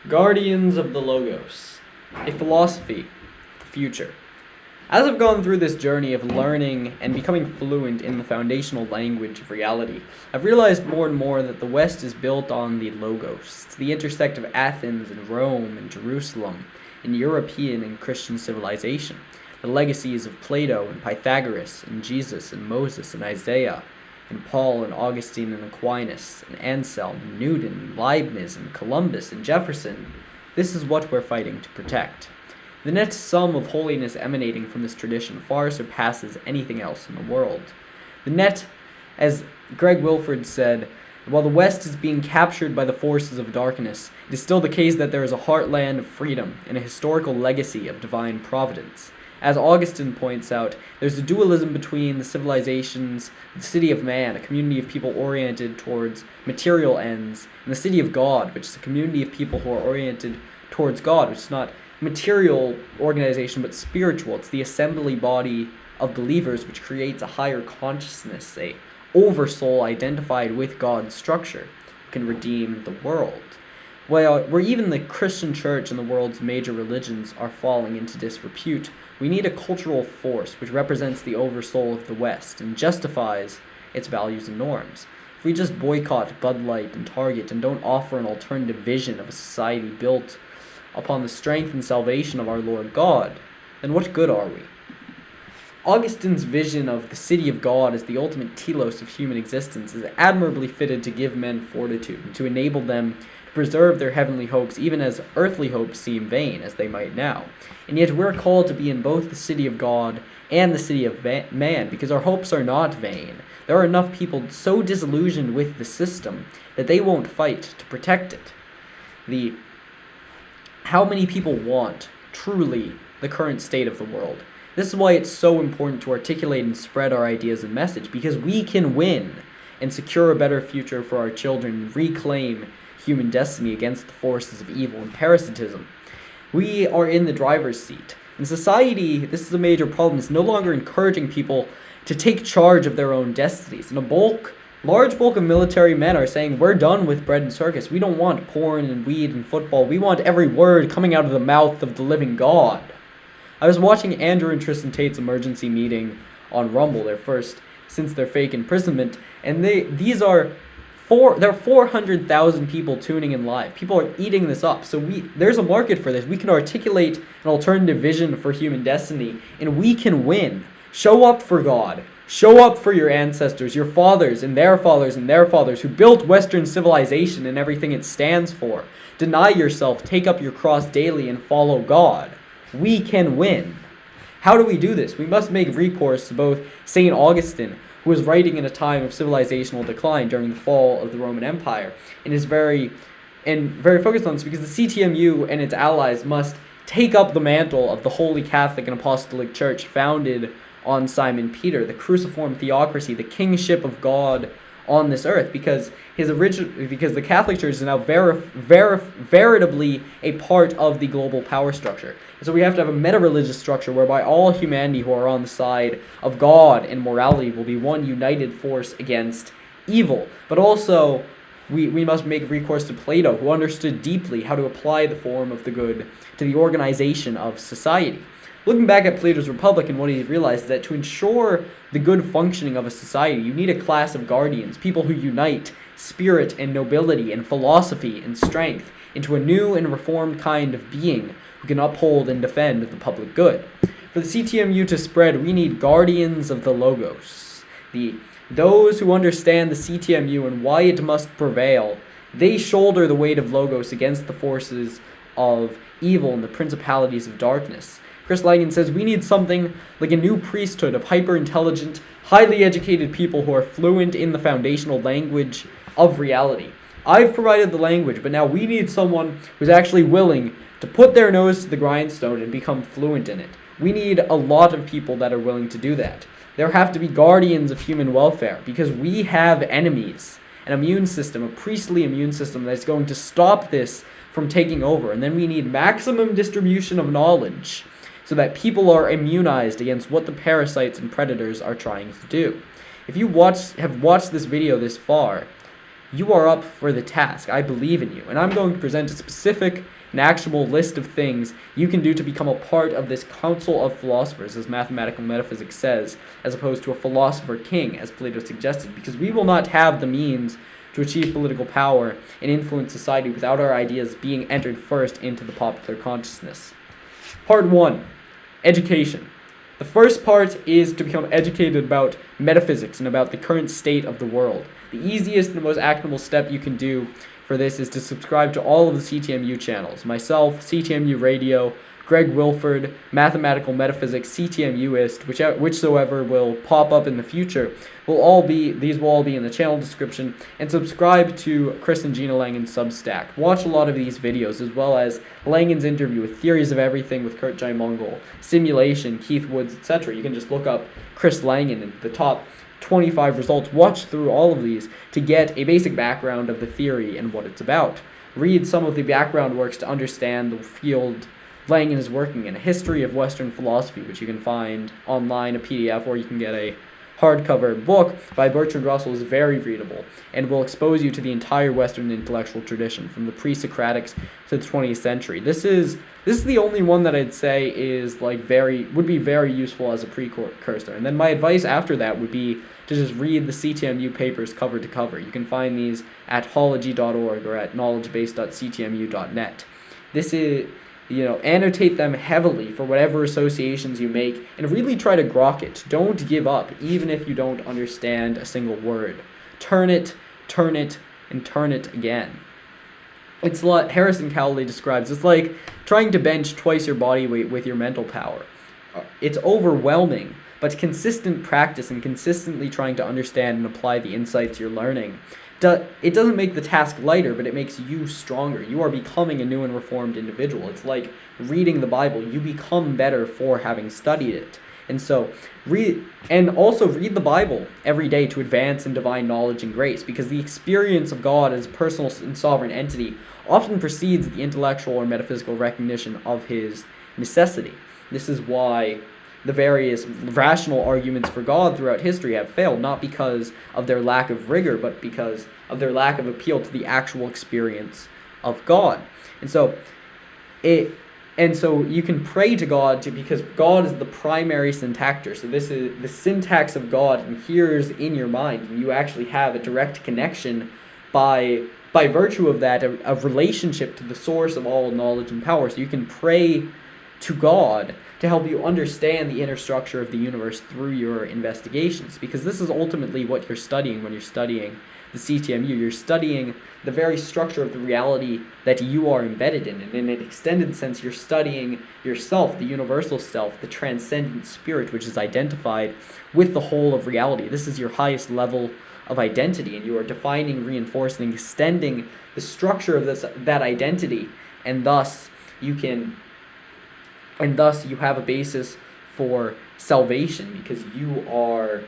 Guardians of the Logos, a philosophy of the future. As I've gone through this journey of learning and becoming fluent in the foundational language of reality, I've realized more and more that the West is built on the Logos. It's the intersect of Athens and Rome and Jerusalem, in European and Christian civilization. The legacies of Plato and Pythagoras and Jesus and Moses and Isaiah and Paul and Augustine and Aquinas and Anselm and Newton and Leibniz and Columbus and Jefferson. This is what we're fighting to protect. The net sum of holiness emanating from this tradition far surpasses anything else in the world. The net, as Greg Wilford said, while the West is being captured by the forces of darkness, it is still the case that there is a heartland of freedom and a historical legacy of divine providence. As Augustine points out, there's a dualism between the civilizations, the city of man, a community of people oriented towards material ends, and the city of God, which is a community of people who are oriented towards God, which is not material organization but spiritual. It's the assembly body of believers which creates a higher consciousness, a oversoul identified with God's structure, who can redeem the world. Where even the Christian church and the world's major religions are falling into disrepute, we need a cultural force which represents the oversoul of the West and justifies its values and norms. If we just boycott Bud Light and Target and don't offer an alternative vision of a society built upon the strength and salvation of our Lord God, then what good are we? Augustine's vision of the city of God as the ultimate telos of human existence is admirably fitted to give men fortitude and to enable them to preserve their heavenly hopes even as earthly hopes seem vain, as they might now. And yet we're called to be in both the city of God and the city of man, because our hopes are not vain. There are enough people so disillusioned with the system that they won't fight to protect it. How many people want, truly, the current state of the world? This is why it's so important to articulate and spread our ideas and message, because we can win and secure a better future for our children and reclaim human destiny against the forces of evil and parasitism. We are in the driver's seat. In society, this is a major problem. It's no longer encouraging people to take charge of their own destinies. And large bulk of military men are saying, we're done with bread and circus. We don't want porn and weed and football. We want every word coming out of the mouth of the living God. I was watching Andrew and Tristan Tate's emergency meeting on Rumble, their first since their fake imprisonment, and there are 400,000 people tuning in live. People are eating this up. So there's a market for this. We can articulate an alternative vision for human destiny, and we can win. Show up for God. Show up for your ancestors, your fathers and their fathers and their fathers who built Western civilization and everything it stands for. Deny yourself, take up your cross daily, and follow God. We can win. How do we do this? We must make recourse to both St. Augustine, who was writing in a time of civilizational decline during the fall of the Roman Empire, and is very focused on this because the CTMU and its allies must take up the mantle of the Holy Catholic and Apostolic Church founded on Simon Peter, the cruciform theocracy, the kingship of God on this earth, because the Catholic Church is now veritably a part of the global power structure. And so we have to have a meta-religious structure whereby all humanity who are on the side of God and morality will be one united force against evil. But also, we must make recourse to Plato, who understood deeply how to apply the form of the good to the organization of society. Looking back at Plato's Republic, and what he realized is that to ensure the good functioning of a society, you need a class of guardians, people who unite spirit and nobility and philosophy and strength into a new and reformed kind of being who can uphold and defend the public good. For the CTMU to spread, we need guardians of the Logos. Those who understand the CTMU and why it must prevail, they shoulder the weight of Logos against the forces of evil and the principalities of darkness. Chris Langan says we need something like a new priesthood of hyper-intelligent, highly educated people who are fluent in the foundational language of reality. I've provided the language, but now we need someone who's actually willing to put their nose to the grindstone and become fluent in it. We need a lot of people that are willing to do that. There have to be guardians of human welfare, because we have enemies, an immune system, a priestly immune system that's going to stop this from taking over. And then we need maximum distribution of knowledge, so that people are immunized against what the parasites and predators are trying to do. If you have watched this video this far, You are up for the task. I believe in you. And I'm going to present a specific and actionable list of things you can do to become a part of this council of philosophers, as mathematical metaphysics says, as opposed to a philosopher king, as Plato suggested, because we will not have the means to achieve political power and influence society without our ideas being entered first into the popular consciousness. Part 1, education. The first part is to become educated about metaphysics and about the current state of the world. The easiest and most actionable step you can do for this is to subscribe to all of the CTMU channels. Myself, CTMU Radio, Greg Wilford, Mathematical Metaphysics, CTMUist, whichsoever will pop up in the future, these will all be in the channel description, and subscribe to Chris and Gina Langen's Substack. Watch a lot of these videos, as well as Langen's interview with Theories of Everything with Kurt J. Mongol, Simulation, Keith Woods, etc. You can just look up Chris Langen and the top 25 results. Watch through all of these to get a basic background of the theory and what it's about. Read some of the background works to understand the field Langen is working in. A history of Western philosophy, which you can find online, a PDF, or you can get a hardcover book by Bertrand Russell, is very readable and will expose you to the entire Western intellectual tradition from the pre-Socratics to the 20th century. This is the only one that I'd say is would be very useful as a precursor. And then my advice after that would be to just read the CTMU papers cover to cover. You can find these at hology.org or at knowledgebase.ctmu.net. This is annotate them heavily for whatever associations you make, and really try to grok it. Don't give up, even if you don't understand a single word. Turn it, and turn it again. It's what Harrison Cowley describes. It's like trying to bench twice your body weight with your mental power. It's overwhelming, but consistent practice and consistently trying to understand and apply the insights you're learning, it doesn't make the task lighter, but it makes you stronger. You are becoming a new and reformed individual. It's like reading the Bible. You become better for having studied it. And so read the Bible every day to advance in divine knowledge and grace, because the experience of God as a personal and sovereign entity often precedes the intellectual or metaphysical recognition of his necessity. This is why the various rational arguments for God throughout history have failed, not because of their lack of rigor, but because of their lack of appeal to the actual experience of God. And so you can pray to God because God is the primary syntactor. So this is the syntax of God adheres in your mind, and you actually have a direct connection by virtue of that, a relationship to the source of all knowledge and power. So you can pray to God to help you understand the inner structure of the universe through your investigations, because this is ultimately what you're studying when you're studying the CTMU. You're studying the very structure of the reality that you are embedded in, and in an extended sense, you're studying yourself, the universal self, the transcendent spirit, which is identified with the whole of reality. This is your highest level of identity, and you are defining, reinforcing, extending the structure of that identity, and thus you have a basis for salvation, because you are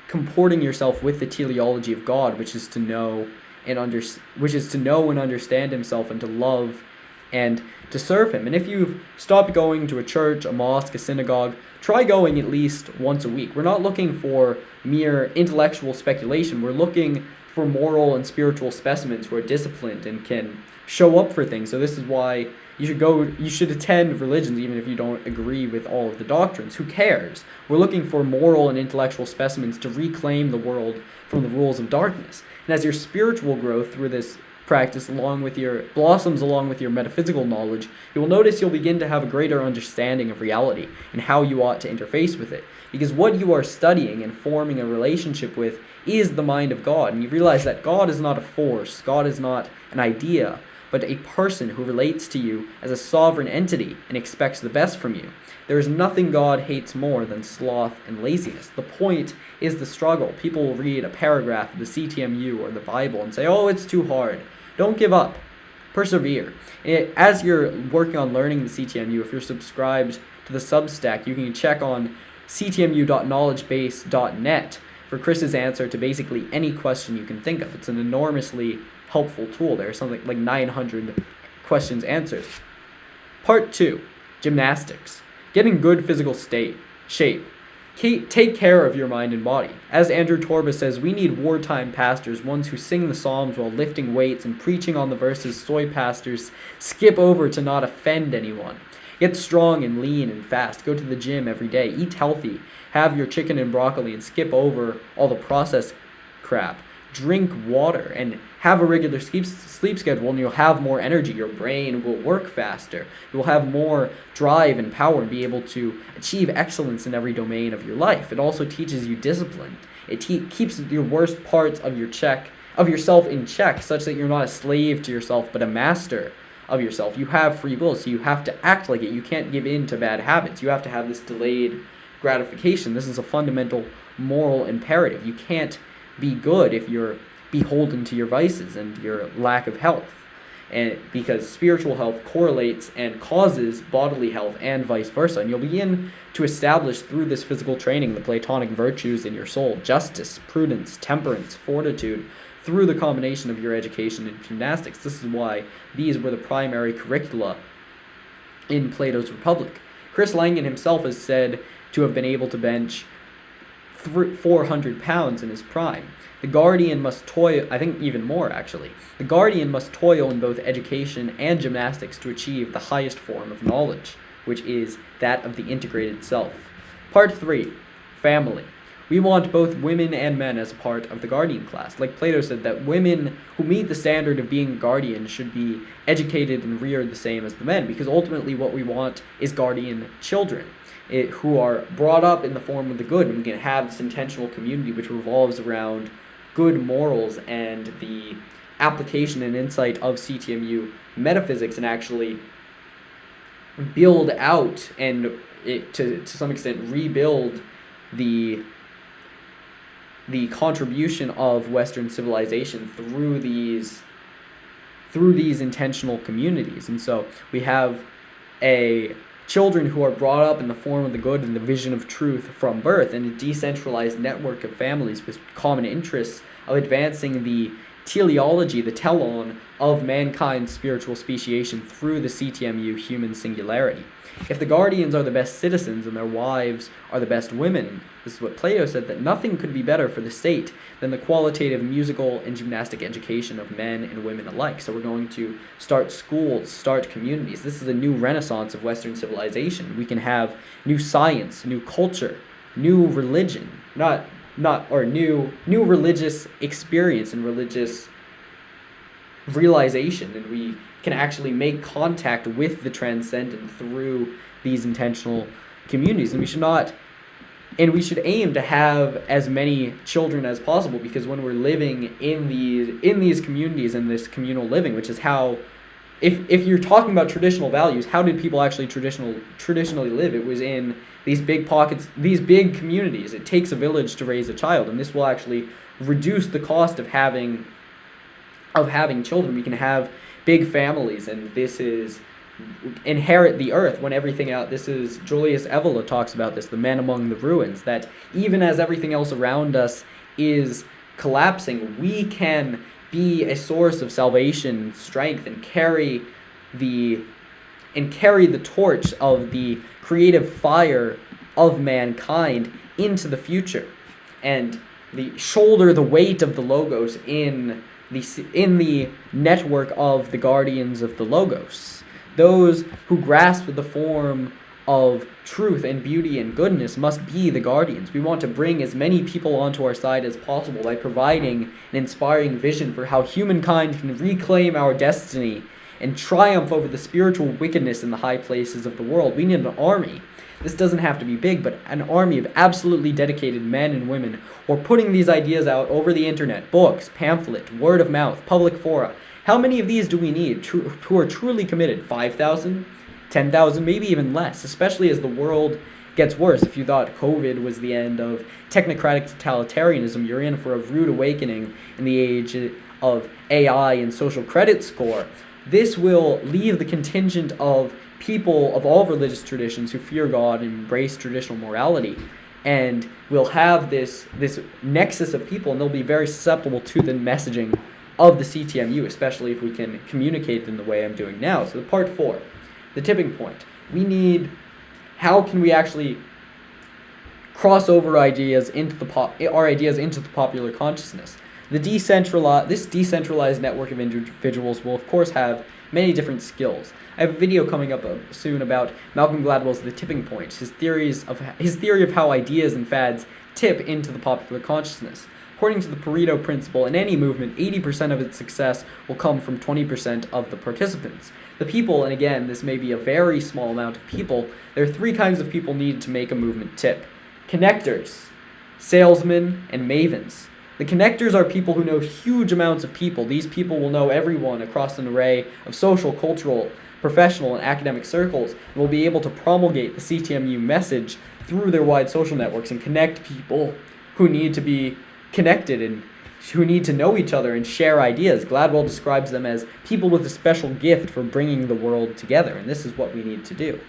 comporting yourself with the teleology of God, which is to know and understand himself, and to love and to serve him. And if you've stopped going to a church, a mosque, a synagogue, try going at least once a week. We're not looking for mere intellectual speculation. We're looking for moral and spiritual specimens who are disciplined and can show up for things. So this is why you should attend religions even if you don't agree with all of the doctrines. Who cares? We're looking for moral and intellectual specimens to reclaim the world from the rules of darkness. And as your spiritual growth through this practice blossoms along with your metaphysical knowledge, you will notice you'll begin to have a greater understanding of reality and how you ought to interface with it. Because what you are studying and forming a relationship with is the mind of God. And you realize that God is not a force, God is not an idea, but a person who relates to you as a sovereign entity and expects the best from you. There is nothing God hates more than sloth and laziness. The point is the struggle. People will read a paragraph of the CTMU or the Bible and say, oh, it's too hard. Don't give up. Persevere. As you're working on learning the CTMU, if you're subscribed to the Substack, you can check on ctmu.knowledgebase.net for Chris's answer to basically any question you can think of. It's an enormously helpful tool. There are something like 900 questions answers. Part 2, gymnastics. Getting good physical shape. take care of your mind and body. As Andrew Torba says, we need wartime pastors, ones who sing the Psalms while lifting weights and preaching on the verses soy pastors skip over to not offend anyone. Get strong and lean and fast. Go to the gym every day. Eat healthy. Have your chicken and broccoli and skip over all the processed crap. Drink water and have a regular sleep schedule, and you'll have more energy. Your brain will work faster. You will have more drive and power and be able to achieve excellence in every domain of your life. It also teaches you discipline. It keeps your worst parts of yourself in check, such that you're not a slave to yourself, but a master of yourself. You have free will, so you have to act like it. You can't give in to bad habits. You have to have this delayed gratification. This is a fundamental moral imperative. You can't be good if you're beholden to your vices and your lack of health, and because spiritual health correlates and causes bodily health and vice versa. And you'll begin to establish through this physical training the Platonic virtues in your soul: justice, prudence, temperance, fortitude, through the combination of your education and gymnastics. This is why these were the primary curricula in Plato's Republic. Chris Langan himself is said to have been able to bench 400 pounds in his prime. The guardian must toil, I think even more actually. The guardian must toil in both education and gymnastics to achieve the highest form of knowledge, which is that of the integrated self. Part 3, family. We want both women and men as a part of the guardian class. Like Plato said, that women who meet the standard of being guardians should be educated and reared the same as the men, because ultimately what we want is guardian children who are brought up in the form of the good, and we can have this intentional community which revolves around good morals and the application and insight of CTMU metaphysics, and actually build out and to some extent rebuild the contribution of Western civilization through these intentional communities. And so we have children who are brought up in the form of the good and the vision of truth from birth, and a decentralized network of families with common interests of advancing the teleology, the telon, of mankind's spiritual speciation through the CTMU human singularity. If the guardians are the best citizens and their wives are the best women, this is what Plato said, that nothing could be better for the state than the qualitative musical and gymnastic education of men and women alike. So we're going to start schools, start communities. This is a new renaissance of Western civilization. We can have new science, new culture, new religion, new religious experience and religious realization, and we can actually make contact with the transcendent through these intentional communities. And we should aim to have as many children as possible, because when we're living in these communities and this communal living, which is how, if you're talking about traditional values, how did people actually traditionally live? It was in these big pockets, these big communities. It takes a village to raise a child, and this will actually reduce the cost of having children. We can have big families, and this is inherit the earth when everything out. This is Julius Evola talks about this, the men among the ruins, that even as everything else around us is collapsing, we can be a source of salvation, strength, and carry the torch of the creative fire of mankind into the future, and shoulder the weight of the logos in the network of the guardians of the logos. Those who grasp the form of truth and beauty and goodness must be the guardians. We want to bring as many people onto our side as possible by providing an inspiring vision for how humankind can reclaim our destiny and triumph over the spiritual wickedness in the high places of the world. We need an army. This doesn't have to be big, but an army of absolutely dedicated men and women who are putting these ideas out over the internet, books, pamphlet, word of mouth, public fora. How many of these do we need who are truly committed? 5,000? 10,000? Maybe even less, especially as the world gets worse. If you thought COVID was the end of technocratic totalitarianism, you're in for a rude awakening in the age of AI and social credit score. This will leave the contingent of people of all religious traditions who fear God and embrace traditional morality, and we'll have this nexus of people, and they'll be very susceptible to the messaging of the CTMU, especially if we can communicate it in the way I'm doing now. So part 4, the tipping point. How can we actually cross over ideas into the popular consciousness. This decentralized network of individuals will, of course, have many different skills. I have a video coming up soon about Malcolm Gladwell's The Tipping Point, his theory of how ideas and fads tip into the popular consciousness. According to the Pareto principle, in any movement, 80% of its success will come from 20% of the participants. The people, and again, this may be a very small amount of people, there are three kinds of people needed to make a movement tip: connectors, salesmen, and mavens. The connectors are people who know huge amounts of people. These people will know everyone across an array of social, cultural, professional, and academic circles, and will be able to promulgate the CTMU message through their wide social networks and connect people who need to be connected and who need to know each other and share ideas. Gladwell describes them as people with a special gift for bringing the world together, and this is what we need to do.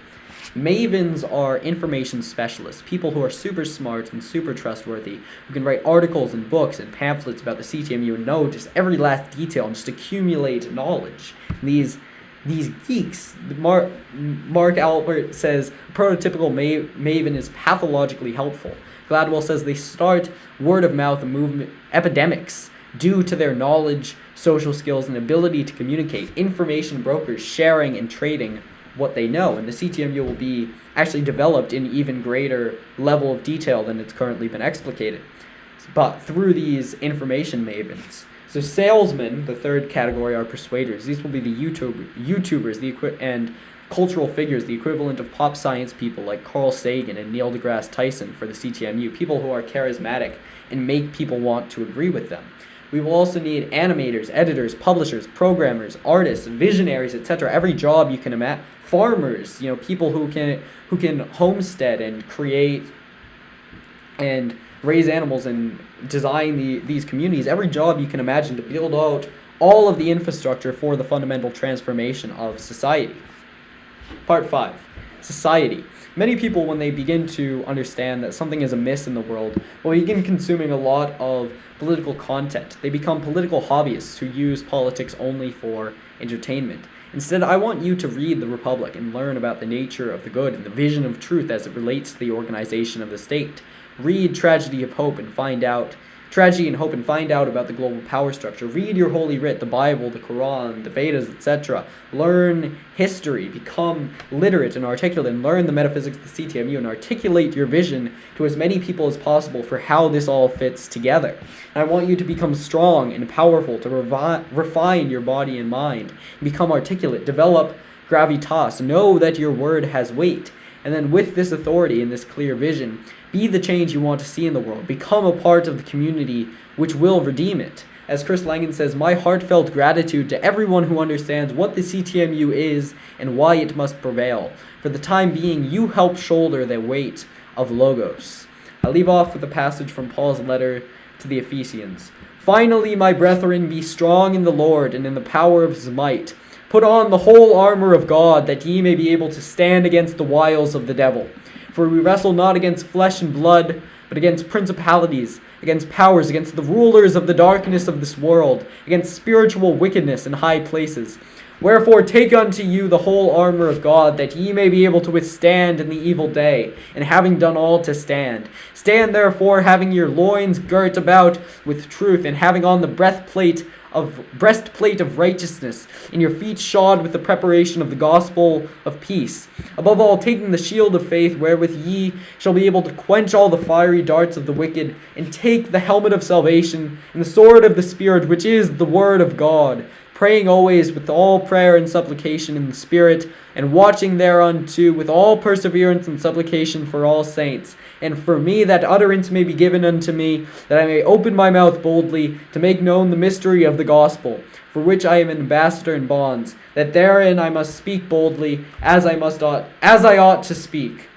Mavens are information specialists, people who are super smart and super trustworthy, who can write articles and books and pamphlets about the CTMU and know just every last detail and just accumulate knowledge. And these geeks, Mark Albert says, prototypical maven is pathologically helpful. Gladwell says they start word-of-mouth movement epidemics due to their knowledge, social skills, and ability to communicate. Information brokers sharing and trading what they know, and the CTMU will be actually developed in even greater level of detail than it's currently been explicated, but through these information mavens. So salesmen, the third category, are persuaders. These will be the YouTubers and cultural figures, the equivalent of pop science people like Carl Sagan and Neil deGrasse Tyson for the CTMU, people who are charismatic and make people want to agree with them. We will also need animators, editors, publishers, programmers, artists, visionaries, etc. Every job you can imagine. Farmers, people who can homestead and create and raise animals and design these communities. Every job you can imagine to build out all of the infrastructure for the fundamental transformation of society. Part 5. Society. Many people, when they begin to understand that something is amiss in the world, will begin consuming a lot of political content. They become political hobbyists who use politics only for entertainment. Instead, I want you to read The Republic and learn about the nature of the good and the vision of truth as it relates to the organization of the state. Read Tragedy and Hope and find out about the global power structure. Read your Holy Writ, the Bible, the Quran, the Vedas, etc. Learn history, become literate and articulate, and learn the metaphysics of the CTMU and articulate your vision to as many people as possible for how this all fits together. And I want you to become strong and powerful, to refine your body and mind, become articulate, develop gravitas, know that your word has weight. And then with this authority and this clear vision, be the change you want to see in the world. Become a part of the community which will redeem it. As Chris Langan says, my heartfelt gratitude to everyone who understands what the CTMU is and why it must prevail. For the time being, you help shoulder the weight of logos. I leave off with a passage from Paul's letter to the Ephesians. Finally, my brethren, be strong in the Lord and in the power of his might. Put on the whole armor of God, that ye may be able to stand against the wiles of the devil. For we wrestle not against flesh and blood, but against principalities, against powers, against the rulers of the darkness of this world, against spiritual wickedness in high places. Wherefore take unto you the whole armor of God, that ye may be able to withstand in the evil day, and having done all to stand. Stand therefore, having your loins girt about with truth, and having on the breastplate of righteousness, and your feet shod with the preparation of the gospel of peace. Above all, taking the shield of faith, wherewith ye shall be able to quench all the fiery darts of the wicked, and take the helmet of salvation, and the sword of the Spirit, which is the word of God, praying always with all prayer and supplication in the Spirit, and watching thereunto with all perseverance and supplication for all saints. And for me that utterance may be given unto me, that I may open my mouth boldly to make known the mystery of the gospel, for which I am an ambassador in bonds, that therein I must speak boldly, as I ought to speak.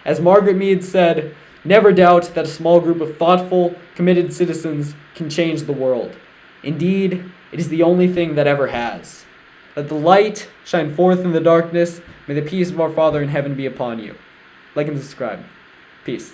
As Margaret Mead said, never doubt that a small group of thoughtful, committed citizens can change the world. Indeed, it is the only thing that ever has. Let the light shine forth in the darkness. May the peace of our Father in heaven be upon you. Like and subscribe. Peace.